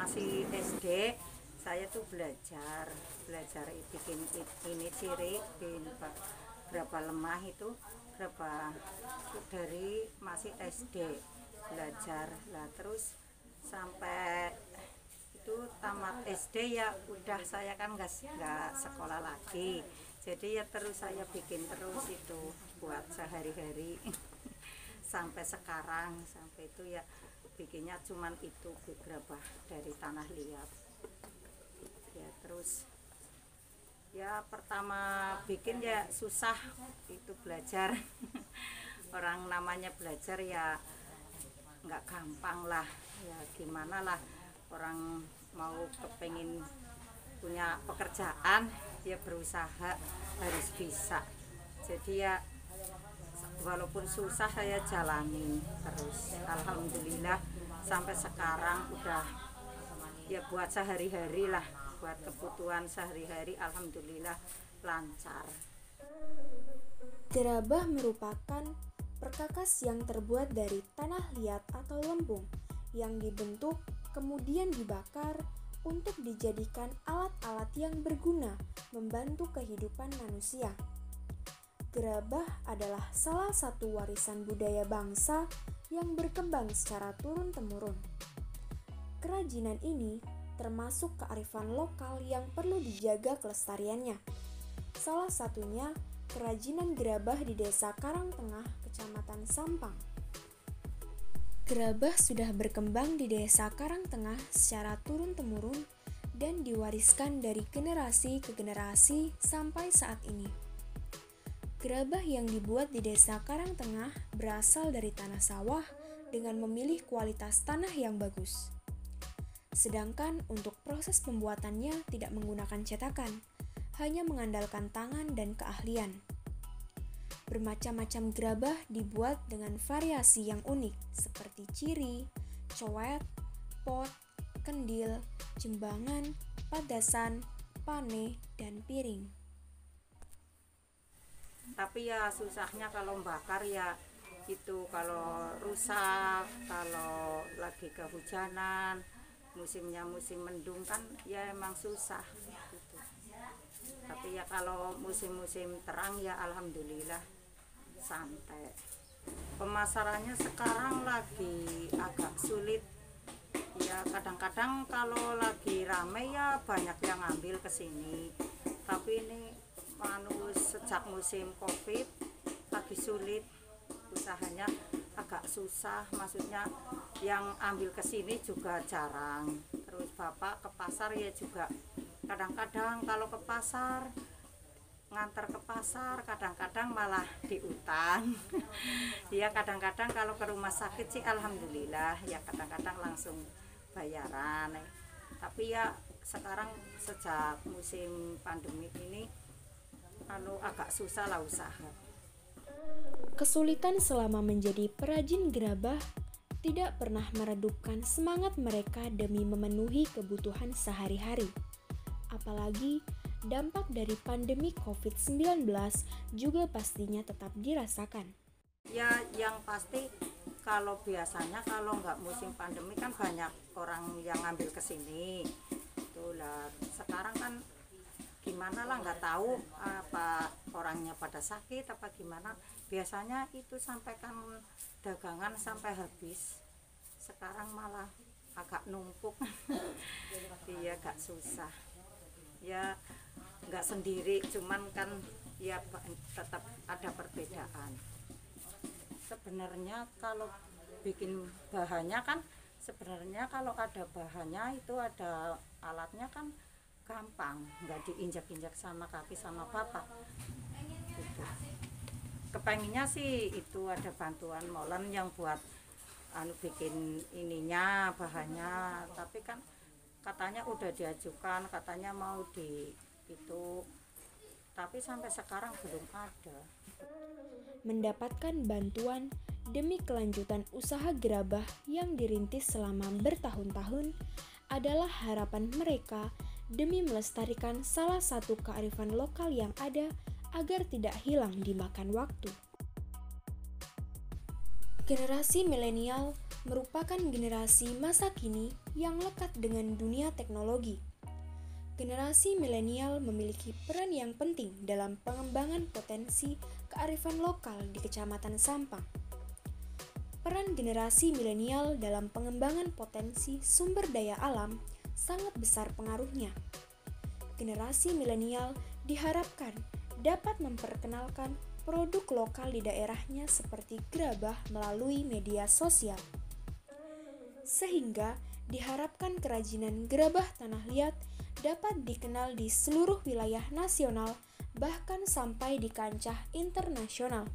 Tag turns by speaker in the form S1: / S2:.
S1: masih SD saya tuh belajar bikin ini ciri, bikin berapa lemah itu, berapa dari masih SD belajar lah, terus sampai itu tamat SD ya udah saya kan nggak sekolah lagi, jadi ya terus saya bikin terus itu buat sehari-hari sampai sekarang, sampai itu ya bikinnya cuman itu gerabah dari tanah liat ya. Terus ya pertama bikin ya susah itu belajar orang namanya belajar ya nggak gampang lah ya, gimana lah orang mau kepengin punya pekerjaan ya berusaha harus bisa, jadi ya walaupun susah saya jalani terus, alhamdulillah sampai sekarang udah ya buat sehari-hari lah, buat kebutuhan sehari-hari alhamdulillah lancar.
S2: Gerabah merupakan perkakas yang terbuat dari tanah liat atau lempung yang dibentuk kemudian dibakar untuk dijadikan alat-alat yang berguna membantu kehidupan manusia. Gerabah adalah salah satu warisan budaya bangsa yang berkembang secara turun-temurun. Kerajinan ini termasuk kearifan lokal yang perlu dijaga kelestariannya. Salah satunya kerajinan gerabah di Desa Karangtengah, Kecamatan Sampang. Gerabah sudah berkembang di Desa Karangtengah secara turun-temurun dan diwariskan dari generasi ke generasi sampai saat ini. Gerabah yang dibuat di Desa Karangtengah berasal dari tanah sawah dengan memilih kualitas tanah yang bagus. Sedangkan untuk proses pembuatannya tidak menggunakan cetakan, hanya mengandalkan tangan dan keahlian. Bermacam-macam gerabah dibuat dengan variasi yang unik seperti ciri, coet, pot, kendil, jembangan, padasan, pane, dan piring.
S1: Tapi ya susahnya kalau bakar ya itu, kalau rusak, kalau lagi kehujanan, musimnya musim mendung kan ya emang susah gitu. Tapi ya kalau musim-musim terang ya alhamdulillah santai. Pemasarannya sekarang lagi agak sulit ya, kadang-kadang kalau lagi rame ya banyak yang ngambil ke sini, tapi ini sejak musim Covid lagi sulit, usahanya agak susah, maksudnya yang ambil ke sini juga jarang. Terus bapak ke pasar ya juga kadang-kadang kalau ke pasar ngantar ke pasar, kadang-kadang malah diutang ya, kadang-kadang kalau ke rumah sakit sih alhamdulillah ya kadang-kadang langsung bayaran. Tapi ya sekarang sejak musim pandemi ini agak susah lah usaha.
S2: Kesulitan selama menjadi perajin gerabah tidak pernah meredupkan semangat mereka demi memenuhi kebutuhan sehari-hari. Apalagi dampak dari pandemi COVID-19 juga pastinya tetap dirasakan.
S1: Ya yang pasti kalau biasanya kalau nggak musim pandemi kan banyak orang yang ngambil ke sini. Itulah sekarang kan gimana lah, nggak tahu apa orangnya pada sakit apa gimana. Biasanya itu sampaikan dagangan sampai habis. Sekarang malah agak numpuk. Iya agak susah. Ya nggak sendiri, cuman kan ya tetap ada perbedaan. Sebenarnya kalau bikin bahannya kan sebenarnya kalau ada bahannya itu ada alatnya kan gampang, nggak diinjak-injak sama kaki sama bapak gitu. Kepenginnya sih itu ada bantuan molen yang buat bikin ininya bahannya, tapi kan katanya udah diajukan, katanya mau di itu, tapi sampai sekarang belum ada.
S2: Mendapatkan bantuan demi kelanjutan usaha gerabah yang dirintis selama bertahun-tahun adalah harapan mereka demi melestarikan salah satu kearifan lokal yang ada agar tidak hilang dimakan waktu. Generasi milenial merupakan generasi masa kini yang lekat dengan dunia teknologi. Generasi milenial memiliki peran yang penting dalam pengembangan potensi kearifan lokal di Kecamatan Sampang. Peran generasi milenial dalam pengembangan potensi sumber daya alam sangat besar pengaruhnya. Generasi milenial diharapkan dapat memperkenalkan produk lokal di daerahnya seperti gerabah melalui media sosial. Sehingga diharapkan kerajinan gerabah tanah liat dapat dikenal di seluruh wilayah nasional bahkan sampai di kancah internasional.